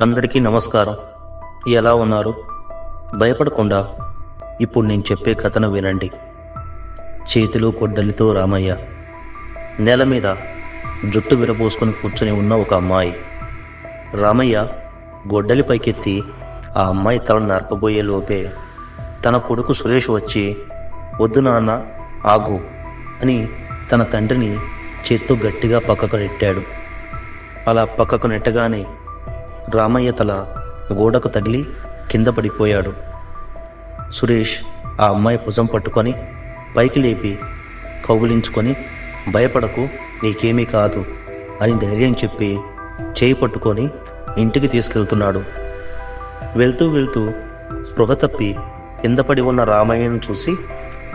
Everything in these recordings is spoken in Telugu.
అందరికీ నమస్కారం. ఎలా ఉన్నారు? భయపడకుండా ఇప్పుడు నేను చెప్పే కథను వినండి. చేతిలో కొడ్డలితో రామయ్య. నేల మీద జుట్టు విరబోసుకొని కూర్చుని ఉన్న ఒక అమ్మాయి. రామయ్య గొడ్డలి పైకెత్తి ఆ అమ్మాయి తల నరకబోయే లోపే తన కొడుకు సురేష్ వచ్చి, "వద్దు నాన్న, ఆగు" అని తన తండ్రిని చేత్తో గట్టిగా పక్కకు నెట్టాడు. అలా పక్కకు నెట్టగానే రామయ్య తల గోడకు తగిలి కింద పడిపోయాడు. సురేష్ ఆ అమ్మాయి భుజం పట్టుకొని పైకి లేపి కౌగిలించుకొని, "భయపడకు, నీకేమీ కాదు" అని ధైర్యం చెప్పి చేయి పట్టుకొని ఇంటికి తీసుకెళ్తున్నాడు. వెళ్తూ వెళ్తూ స్పృహ తప్పి కింద పడి ఉన్న రామయ్యను చూసి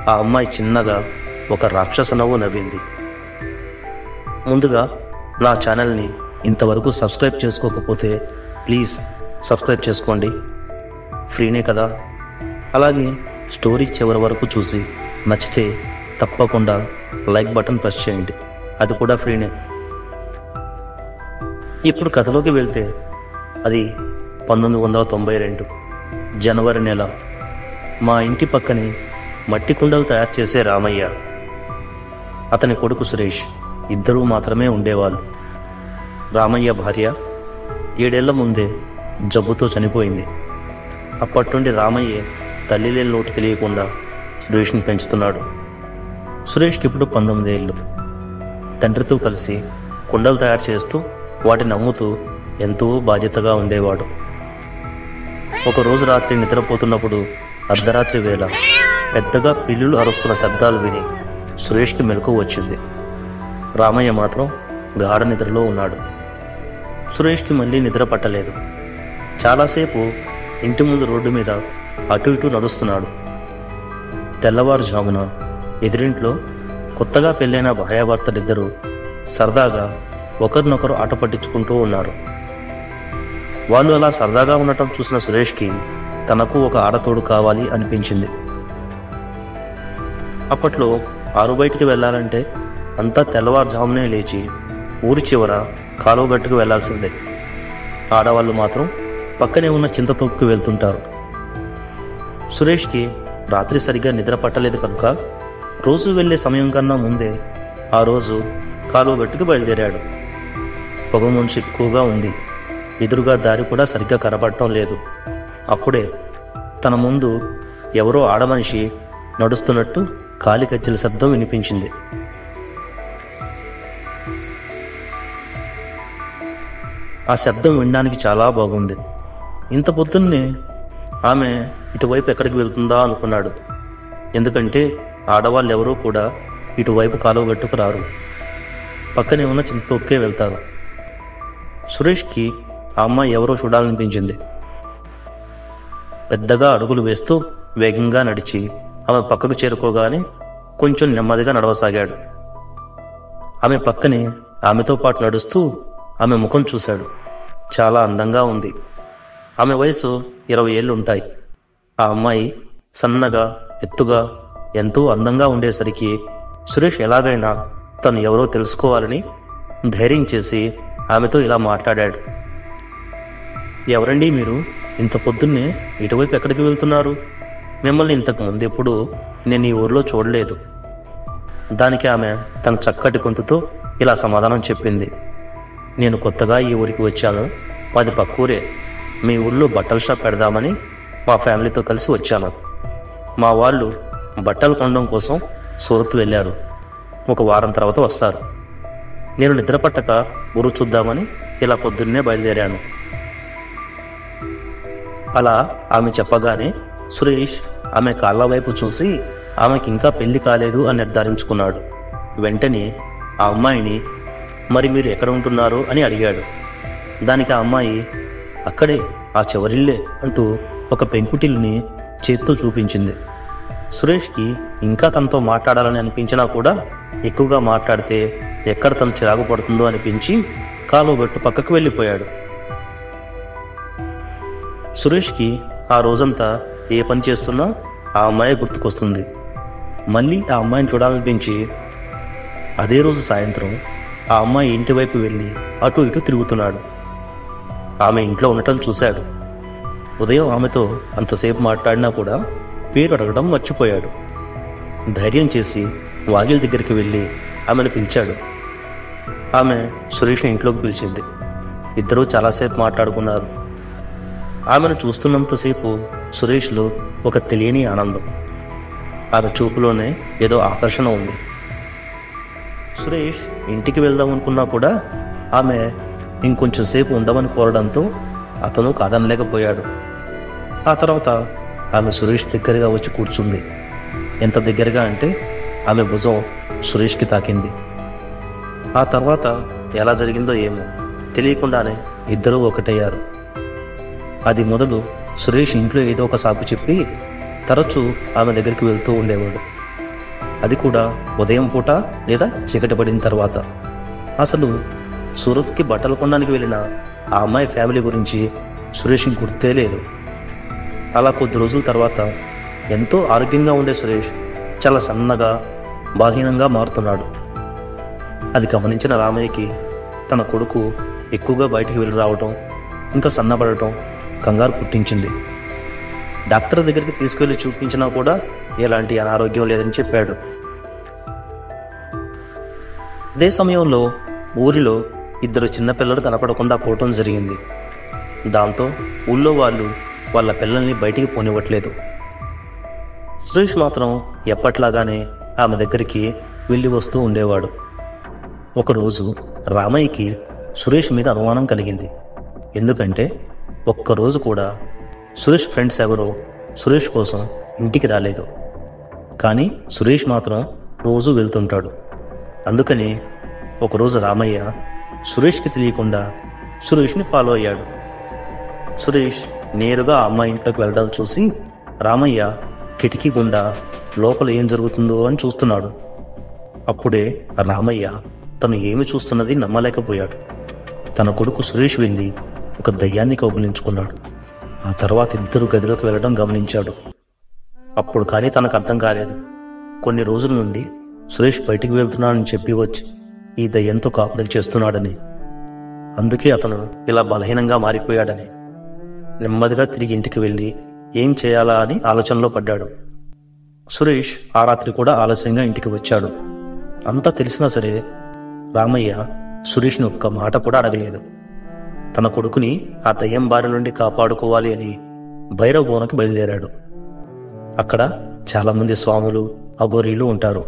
ఆ అమ్మాయి చిన్నగా ఒక రాక్షస నవ్వు నవ్వింది. ముందుగా నా ఛానల్ని ఇంతవరకు సబ్స్క్రైబ్ చేసుకోకపోతే ప్లీజ్ సబ్స్క్రైబ్ చేసుకోండి, ఫ్రీనే కదా. అలాగే స్టోరీ చివరి వరకు చూసి నచ్చితే తప్పకుండా లైక్ బటన్ ప్రెస్ చేయండి, అది కూడా ఫ్రీనే. ఇప్పుడు కథలోకి వెళ్తే అది 1992 జనవరి నెల. మా ఇంటి పక్కనే మట్టి కుండలు తయారు చేసే రామయ్య, అతని కొడుకు సురేష్ ఇద్దరూ మాత్రమే ఉండేవాళ్ళు. రామయ్య భార్య 7 ఏళ్ల ముందే జబ్బుతో చనిపోయింది. అప్పటి నుండి రామయ్య తల్లి లేని లోటు తెలియకుండా సురేష్ని పెంచుతున్నాడు. సురేష్కి ఇప్పుడు 19 ఏళ్ళు. తండ్రితో కలిసి కుండలు తయారు చేస్తూ వాటిని అమ్ముతూ ఎంతో బాధ్యతగా ఉండేవాడు. ఒకరోజు రాత్రి నిద్రపోతున్నప్పుడు అర్ధరాత్రి వేళ పెద్దగా పిల్లులు అరుస్తున్న శబ్దాలు విని సురేష్కి మెలకువ వచ్చింది. రామయ్య మాత్రం గాఢ నిద్రలో ఉన్నాడు. సురేష్కి మళ్ళీ నిద్ర పట్టలేదు. చాలాసేపు ఇంటి ముందు రోడ్డు మీద అటు ఇటు నడుస్తున్నాడు. తెల్లవారుజామున ఎదురింట్లో కొత్తగా పెళ్ళైన భార్యాభర్తలిద్దరూ సరదాగా ఒకరినొకరు ఆట పట్టించుకుంటూ ఉన్నారు. వాళ్ళు అలా సరదాగా ఉండటం చూసిన సురేష్కి తనకు ఒక ఆడతోడు కావాలి అనిపించింది. అప్పట్లో ఆరు బయటికి వెళ్ళాలంటే అంతా తెల్లవారుజామునే లేచి ఊరి చివర కాలువ గట్టుకు వెళ్లాల్సిందే. ఆడవాళ్ళు మాత్రం పక్కనే ఉన్న చింత తొక్కు వెళ్తుంటారు. సురేష్కి రాత్రి సరిగ్గా నిద్ర పట్టలేదు కనుక రోజు వెళ్లే సమయం కన్నా ముందే ఆ రోజు కాలువ గట్టుకు బయలుదేరాడు. పొగ మంచు ఎక్కువగా ఉంది. ఎదురుగా దారి కూడా సరిగ్గా కనపడటం లేదు. అప్పుడే తన ముందు ఎవరో ఆడమనిషి నడుస్తున్నట్టు కాలి కజ్జల శబ్దం వినిపించింది. ఆ శబ్దం వినడానికి చాలా బాగుంది. ఇంత పొద్దున్నే ఆమె ఇటువైపు ఎక్కడికి వెళ్తుందా అనుకున్నాడు. ఎందుకంటే ఆడవాళ్ళు ఎవరూ కూడా ఇటువైపు కాలువ గట్టుకు రారు, పక్కనే ఉన్న చింత తొక్కే వెళ్తారు. సురేష్కి ఆ అమ్మాయి ఎవరో చూడాలనిపించింది. పెద్దగా అడుగులు వేస్తూ వేగంగా నడిచి ఆమె పక్కకు చేరుకోగానే కొంచెం నెమ్మదిగా నడవసాగాడు. ఆమె పక్కనే ఆమెతో పాటు నడుస్తూ ఆమె ముఖం చూశాడు. చాలా అందంగా ఉంది. ఆమె వయసు 20 ఏళ్ళు ఉంటాయి. ఆ అమ్మాయి సన్నగా, ఎత్తుగా, ఎంతో అందంగా ఉండేసరికి సురేష్ ఎలాగైనా తను ఎవరో తెలుసుకోవాలని ధైర్యం చేసి ఆమెతో ఇలా మాట్లాడాడు. "ఎవరండి మీరు? ఇంత పొద్దున్నే ఇటువైపు ఎక్కడికి వెళ్తున్నారు? మిమ్మల్ని ఇంతకు ముందు ఎప్పుడు నేను ఈ ఊర్లో చూడలేదు." దానికి ఆమె తన చక్కటి గొంతుతో ఇలా సమాధానం చెప్పింది. "నేను కొత్తగా ఈ ఊరికి వచ్చాను. మాది పక్కూరే. మీ ఊళ్ళో బట్టల షాప్ పెడదామని మా ఫ్యామిలీతో కలిసి వచ్చాను. మా వాళ్ళు బట్టలు కొనడం కోసం సూరత్ వెళ్ళారు. ఒక వారం తర్వాత వస్తారు. నేను నిద్ర పట్టక ఊరు చూద్దామని ఇలా పొద్దున్నే బయలుదేరాను." అలా ఆమె చెప్పగానే సురేష్ ఆమె కాళ్ళ వైపు చూసి ఆమెకి ఇంకా పెళ్లి కాలేదు అని నిర్ధారించుకున్నాడు. వెంటనే ఆ అమ్మాయిని, "మరి మీరు ఎక్కడ ఉంటున్నారు?" అని అడిగాడు. దానికి ఆ అమ్మాయి, "అక్కడే, ఆ చివరిల్లే" అంటూ ఒక పెంకుటిల్ని చేత్తో చూపించింది. సురేష్కి ఇంకా తనతో మాట్లాడాలని అనిపించినా కూడా ఎక్కువగా మాట్లాడితే ఎక్కడ తను చిరాకు పడుతుందో అనిపించి కాలువ గట్టు పక్కకు వెళ్ళిపోయాడు. సురేష్కి ఆ రోజంతా ఏ పని చేస్తున్నా ఆ అమ్మాయి గుర్తుకొస్తుంది. మళ్ళీ ఆ అమ్మాయిని చూడాలనిపించి అదే రోజు సాయంత్రం ఆ అమ్మాయి ఇంటి వైపు వెళ్ళి అటు ఇటు తిరుగుతున్నాడు. ఆమె ఇంట్లో ఉండటం చూశాడు. ఉదయం ఆమెతో అంతసేపు మాట్లాడినా కూడా పేరు అడగడం మర్చిపోయాడు. ధైర్యం చేసి వాకిలి దగ్గరికి వెళ్ళి ఆమెను పిలిచాడు. ఆమె సురేష్ని ఇంట్లోకి పిలిచింది. ఇద్దరూ చాలాసేపు మాట్లాడుకున్నారు. ఆమెను చూస్తున్నంతసేపు సురేష్లో ఒక తెలియని ఆనందం. ఆమె చూపులోనే ఏదో ఆకర్షణ ఉంది. సురేష్ ఇంటికి వెళ్దాం అనుకున్నా కూడా ఆమె ఇంకొంచెం సేపు ఉండమని కోరడంతో అతను కాదనలేకపోయాడు. ఆ తర్వాత ఆమె సురేష్ దగ్గరగా వచ్చి కూర్చుంది. ఎంత దగ్గరగా అంటే ఆమె భుజం సురేష్కి తాకింది. ఆ తర్వాత ఎలా జరిగిందో ఏమో తెలియకుండానే ఇద్దరూ ఒకటయ్యారు. అది మొదలు సురేష్ ఇంట్లో ఏదో ఒక సాకు చెప్పి తరచూ ఆమె దగ్గరికి వెళ్తూ ఉండేవాడు. అది కూడా ఉదయం పూట లేదా చీకటి పడిన తర్వాత. అసలు సూరత్కి బట్టలు కొనడానికి వెళ్ళిన ఆ అమ్మాయి ఫ్యామిలీ గురించి సురేష్కి గుర్తే లేదు. అలా కొద్ది రోజుల తర్వాత ఎంతో ఆరోగ్యంగా ఉండే సురేష్ చాలా సన్నగా బలహీనంగా మారుతున్నాడు. అది గమనించిన రామయ్యకి తన కొడుకు ఎక్కువగా బయటికి వెళ్ళి రావటం, ఇంకా సన్నబడటం కంగారు పుట్టించింది. డాక్టర్ దగ్గరికి తీసుకెళ్లి చూపించినా కూడా ఎలాంటి అనారోగ్యం లేదని చెప్పాడు. అదే సమయంలో ఊరిలో ఇద్దరు చిన్నపిల్లలు కనపడకుండా పోవటం జరిగింది. దాంతో ఊళ్ళో వాళ్ళు వాళ్ళ పిల్లల్ని బయటికి పోనివ్వట్లేదు. సురేష్ మాత్రం ఎప్పట్లాగానే ఆమె దగ్గరికి వెళ్ళి వస్తూ ఉండేవాడు. ఒకరోజు రామయ్యకి సురేష్ మీద అనుమానం కలిగింది. ఎందుకంటే ఒక్కరోజు కూడా సురేష్ ఫ్రెండ్స్ ఎవరో సురేష్ కోసం ఇంటికి రాలేదు. కానీ సురేష్ మాత్రం రోజు వెళ్తుంటాడు. అందుకని ఒకరోజు రామయ్య సురేష్కి తెలియకుండా సురేష్ని ఫాలో అయ్యాడు. సురేష్ నేరుగా ఆ అమ్మాయి ఇంట్లోకి వెళ్ళడం చూసి రామయ్య కిటికీ గుండా లోపల ఏం జరుగుతుందో అని చూస్తున్నాడు. అప్పుడే రామయ్య తను ఏమి చూస్తున్నది నమ్మలేకపోయాడు. తన కొడుకు సురేష్ వెళ్ళి ఒక దయ్యాన్ని కౌగిలించుకున్నాడు. ఆ తర్వాత ఇద్దరు గదిలోకి వెళ్ళడం గమనించాడు. అప్పుడు కానీ తనకు అర్థం కాలేదు. కొన్ని రోజుల నుండి సురేష్ బయటికి వెళ్తున్నాడని చెప్పి వచ్చి ఈ దయ్యంతో కాపురం చేస్తున్నాడని, అందుకే అతను ఇలా బలహీనంగా మారిపోయాడని. నెమ్మదిగా తిరిగి ఇంటికి వెళ్ళి ఏం చేయాలా అని ఆలోచనలో పడ్డాడు. సురేష్ ఆ రాత్రి కూడా ఆలస్యంగా ఇంటికి వచ్చాడు. అంతా తెలిసినా సరే రామయ్య సురేష్ని ఒక్క మాట కూడా అడగలేదు. తన కొడుకుని ఆ దయ్యం బారి నుండి కాపాడుకోవాలి అని భైరవ భవనకి బయలుదేరాడు. అక్కడ చాలామంది స్వాములు, అఘోరీలు ఉంటారు.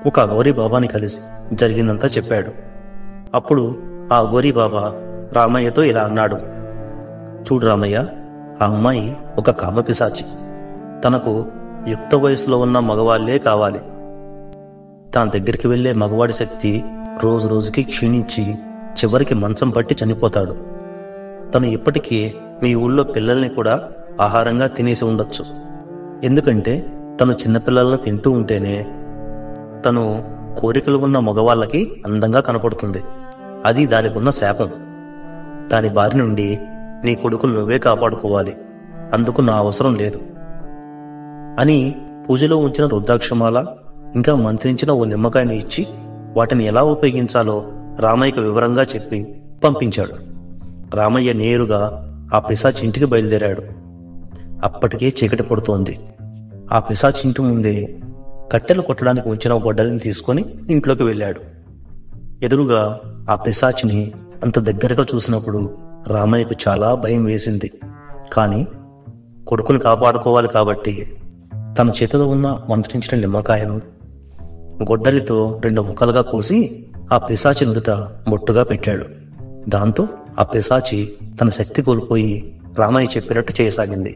ఒక అఘోరీ బాబాని కలిసి జరిగిందంతా చెప్పాడు. అప్పుడు ఆ అఘోరీ బాబా రామయ్యతో ఇలా అన్నాడు. చూడు రామయ్య, ఆ అమ్మాయి ఒక కామపిశాచి. తనకు యుక్త వయసులో ఉన్న మగవాళ్లే కావాలి. తన దగ్గరికి వెళ్లే మగవాడి శక్తి రోజు రోజుకి క్షీణించి చివరికి మంచం పట్టి చనిపోతాడు. తను ఇప్పటికీ మీ ఊళ్ళో పిల్లల్ని కూడా ఆహారంగా తినేసి ఉండొచ్చు. ఎందుకంటే తను చిన్నపిల్లలను తింటూ ఉంటేనే తను కోరికలు ఉన్న మగవాళ్ళకి అందంగా కనపడుతుంది. అది దానికి ఉన్న శాపం. దాని బారి నుండి నీ కొడుకును నువ్వే కాపాడుకోవాలి. అందుకు నా అవసరం లేదు అని పూజలో ఉంచిన రుద్రాక్షమాల ఇంకా మంత్రించిన ఓ నిమ్మకాయని ఇచ్చి వాటిని ఎలా ఉపయోగించాలో రామయ్యకు వివరంగా చెప్పి పంపించాడు. రామయ్య నేరుగా ఆ పిశాచి ఇంటికి బయలుదేరాడు. అప్పటికే చీకటి పడుతోంది. ఆ పిశాచి ఇంటి ముందే కట్టెలు కొట్టడానికి ఉంచిన గొడ్డలిని తీసుకొని ఇంట్లోకి వెళ్ళాడు. ఎదురుగా ఆ పిశాచిని అంత దగ్గరగా చూసినప్పుడు రామయ్యకు చాలా భయం వేసింది. కానీ కొడుకుని కాపాడుకోవాలి కాబట్టి తన చేతిలో ఉన్న మంత్రించిన నిమ్మకాయను గొడ్డలితో 2 ముక్కలుగా కోసి ఆ పిశాచి నుదుట బొట్టుగా పెట్టాడు. దాంతో ఆ పిశాచి తన శక్తి కోల్పోయి రామయ్య చెప్పినట్టు చేయసాగింది.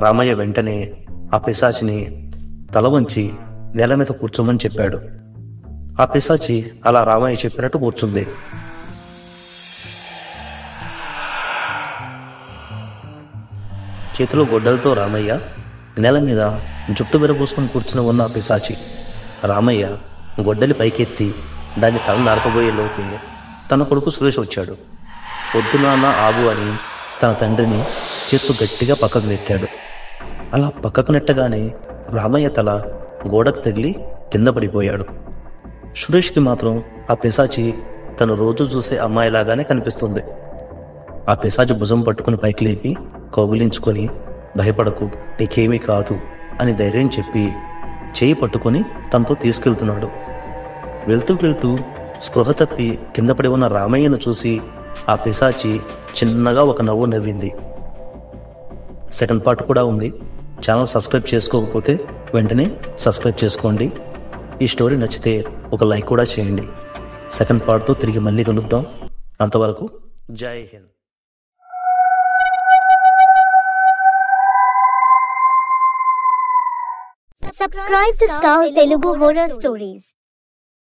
రామయ్య వెంటనే ఆ పిశాచిని తల వంచి నేల మీద కూర్చోమని చెప్పాడు. ఆ పిశాచి అలా రామయ్య చెప్పినట్టు కూర్చుంది. చేతిలో గొడ్డలతో రామయ్య నేల మీద జుట్టు విరబూసుకుని కూర్చుని ఉన్న ఆ పిశాచి రామయ్య గొడ్డలి పైకెత్తి దాన్ని తల నరకబోయే లోపే తన కొడుకు సురేష్ వచ్చాడు. వద్దు నాన్న ఆగు అని తన తండ్రిని చేత్తు గట్టిగా పక్కకు నెట్టాడు. అలా పక్కకు నెట్టగానే రామయ్య తల గోడకు తగిలి కింద పడిపోయాడు. సురేష్కి మాత్రం ఆ పిశాచి తను రోజు చూసే అమ్మాయిలాగానే కనిపిస్తుంది. ఆ పిశాచి భుజం పట్టుకుని పైకి లేపి కౌగిలించుకొని భయపడకు, నీకేమీ కాదు అని ధైర్యం చెప్పి చేయి పట్టుకొని తనతో తీసుకెళ్తున్నాడు. వెళ్తూ వెళ్తూ స్పృహ తప్పి కింద పడి ఉన్న రామయ్యను చూసి ఆ పిశాచి చిన్నగా ఒక నవ్వు నవ్వింది. సెకండ్ పార్ట్ కూడా ఉంది. ఛానల్ సబ్స్క్రైబ్ చేసుకోకపోతే వెంటనే సబ్స్క్రైబ్ చేసుకోండి. ఈ స్టోరీ నచ్చితే ఒక లైక్ కూడా చేయండి. సెకండ్ పార్ట్తో తిరిగి మళ్ళీ కలుద్దాం. అంతవరకు జై Hind. Subscribe to Skull Telugu Horror Stories.